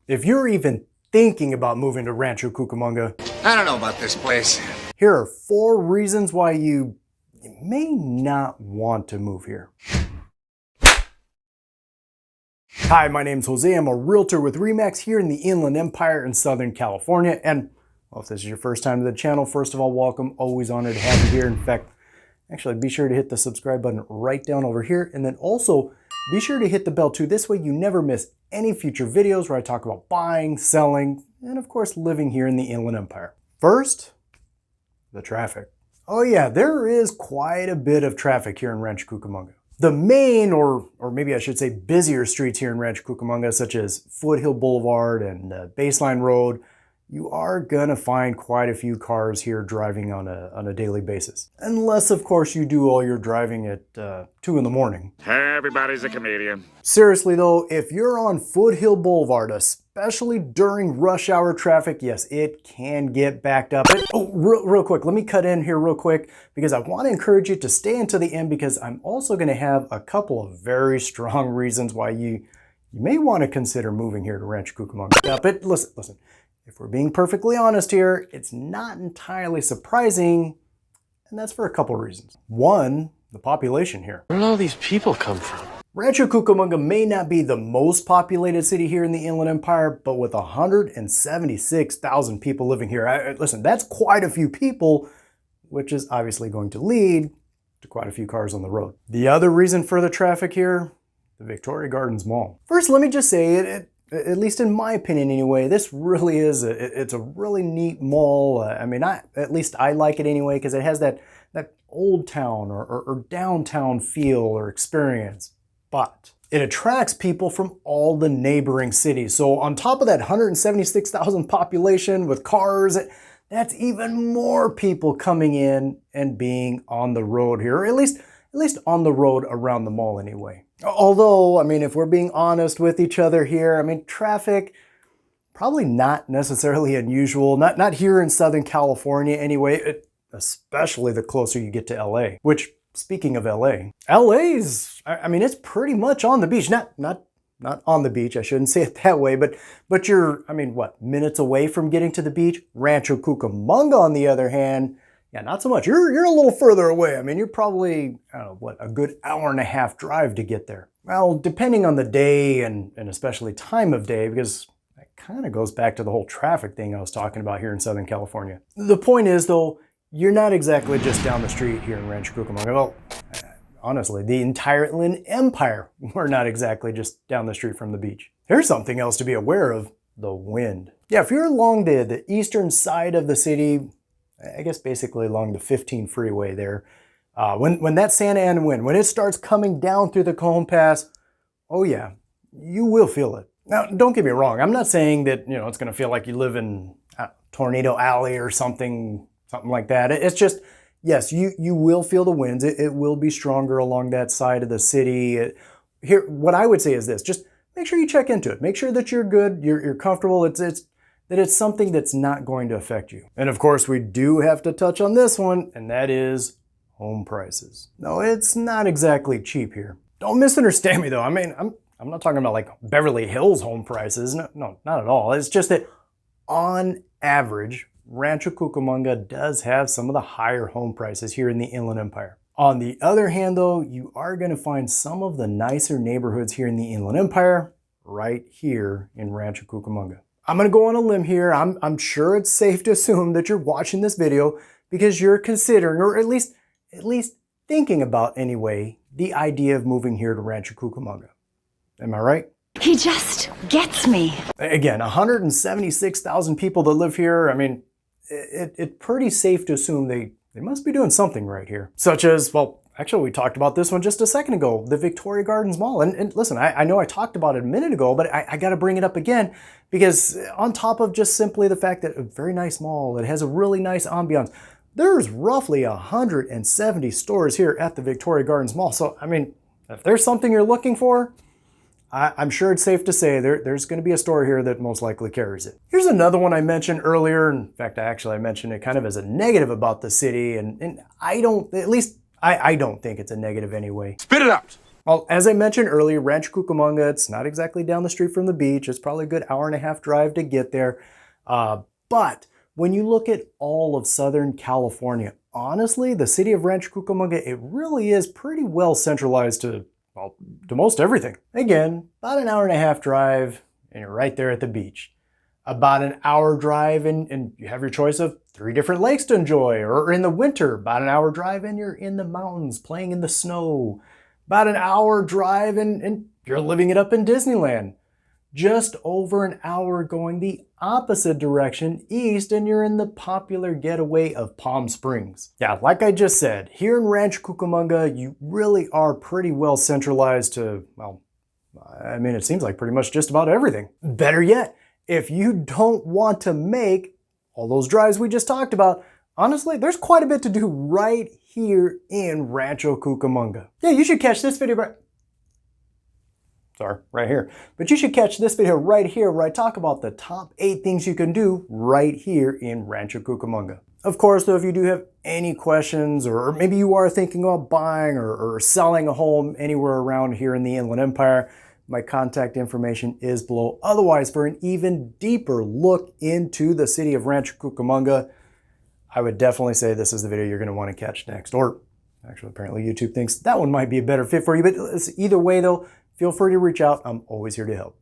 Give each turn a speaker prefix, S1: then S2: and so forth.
S1: If you're even thinking about moving to Rancho Cucamonga,
S2: I don't know about this place.
S1: here are 4 reasons why you may not want to move here. Hi, my name's Jose. I'm a realtor with RE/MAX here in the Inland Empire in Southern California. And well, if this is your first time to the channel, first of all, welcome. Always honored to have you here. In fact, actually, be sure to hit the subscribe button right down over here. And then also be sure to hit the bell too. This way you never miss any future videos where I talk about buying, selling, and of course, living here in the Inland Empire. First, the traffic. Oh yeah, there is quite a bit of traffic here in Rancho Cucamonga. The main, or maybe I should say busier streets here in Rancho Cucamonga, such as Foothill Boulevard and Baseline Road, you are gonna find quite a few cars here driving on a daily basis. Unless, of course, you do all your driving at 2 in the morning.
S3: Everybody's a comedian.
S1: Seriously though, if you're on Foothill Boulevard, especially during rush hour traffic, yes, it can get backed up. Real quick, let me cut in here real quick because I want to encourage you to stay until the end because I'm also going to have a couple of very strong reasons why you may want to consider moving here to Rancho Cucamonga. But listen, if we're being perfectly honest here, it's not entirely surprising, and that's for a couple of reasons. One, the population here.
S4: Where do all these people come from?
S1: Rancho Cucamonga may not be the most populated city here in the Inland Empire, but with 176,000 people living here, listen, that's quite a few people, which is obviously going to lead to quite a few cars on the road. The other reason for the traffic here, the Victoria Gardens Mall. First, let me just say, at least in my opinion anyway, this really is, it's a really neat mall. At least I like it anyway, because it has that old town or downtown feel or experience. But it attracts people from all the neighboring cities. So on top of that 176,000 population with cars, that's even more people coming in and being on the road here, or at least on the road around the mall anyway. Although, if we're being honest with each other here, traffic, probably not necessarily unusual, not here in Southern California anyway, especially the closer you get to LA, which, speaking of LA is, it's pretty much on the beach. Not on the beach, I shouldn't say it that way, but you're, what, minutes away from getting to the beach? Rancho Cucamonga, on the other hand, yeah, not so much. You're a little further away. You're probably, a good hour and a half drive to get there. Well, depending on the day and especially time of day, because that kind of goes back to the whole traffic thing I was talking about here in Southern California. The point is, though, you're not exactly just down the street here in Rancho Cucamonga. Well, honestly, the entire Inland Empire, we're not exactly just down the street from the beach. Here's something else to be aware of, the wind. Yeah, if you're along the eastern side of the city, I guess basically along the 15 freeway there, when that Santa Ana wind, when it starts coming down through the Cajon Pass, oh yeah, you will feel it. Now, don't get me wrong, I'm not saying that, it's gonna feel like you live in Tornado Alley or something like that. It's just, yes, you will feel the winds. It will be stronger along that side of the city. Here, what I would say is this, just make sure you check into it. Make sure that you're good, you're comfortable, that it's something that's not going to affect you. And of course, we do have to touch on this one, and that is home prices. No, it's not exactly cheap here. Don't misunderstand me though. I'm not talking about like Beverly Hills home prices. No, not at all. It's just that on average, Rancho Cucamonga does have some of the higher home prices here in the Inland Empire. On the other hand though, you are going to find some of the nicer neighborhoods here in the Inland Empire right here in Rancho Cucamonga. I'm going to go on a limb here. I'm sure it's safe to assume that you're watching this video because you're considering, or at least thinking about anyway, the idea of moving here to Rancho Cucamonga. Am I right?
S5: He just gets me.
S1: Again, 176,000 people that live here. It's pretty safe to assume they must be doing something right here. Such as, well, actually we talked about this one just a second ago, the Victoria Gardens Mall. And listen, I know I talked about it a minute ago, but I got to bring it up again because on top of just simply the fact that a very nice mall, it has a really nice ambiance, there's roughly 170 stores here at the Victoria Gardens Mall. So, if there's something you're looking for, I'm sure it's safe to say there's going to be a store here that most likely carries it. Here's another one I mentioned earlier. In fact, I mentioned it kind of as a negative about the city, and I don't think it's a negative anyway.
S3: Spit it out.
S1: Well, as I mentioned earlier, Rancho Cucamonga, it's not exactly down the street from the beach. It's probably a good hour-and-a-half drive to get there. But when you look at all of Southern California, honestly, the city of Rancho Cucamonga, it really is pretty well centralized to, well, to most everything. Again, about an hour-and-a-half drive, and you're right there at the beach. About an hour drive, and you have your choice of 3 different lakes to enjoy. Or in the winter, about an hour drive, and you're in the mountains playing in the snow. About an hour drive, and you're living it up in Disneyland. Just over an hour going the opposite direction, east, and you're in the popular getaway of Palm Springs. Yeah, like I just said, here in Rancho Cucamonga, you really are pretty well centralized to, well, I mean, it seems like pretty much just about everything. Better yet, if you don't want to make all those drives we just talked about, honestly, there's quite a bit to do right here in Rancho Cucamonga. Yeah, you should catch this video right here. But you should catch this video right here where I talk about the top 8 things you can do right here in Rancho Cucamonga. Of course, though, if you do have any questions, or maybe you are thinking about buying or selling a home anywhere around here in the Inland Empire, my contact information is below. Otherwise, for an even deeper look into the city of Rancho Cucamonga, I would definitely say this is the video you're going to want to catch next. Or actually, apparently YouTube thinks that one might be a better fit for you. But either way, though, feel free to reach out. I'm always here to help.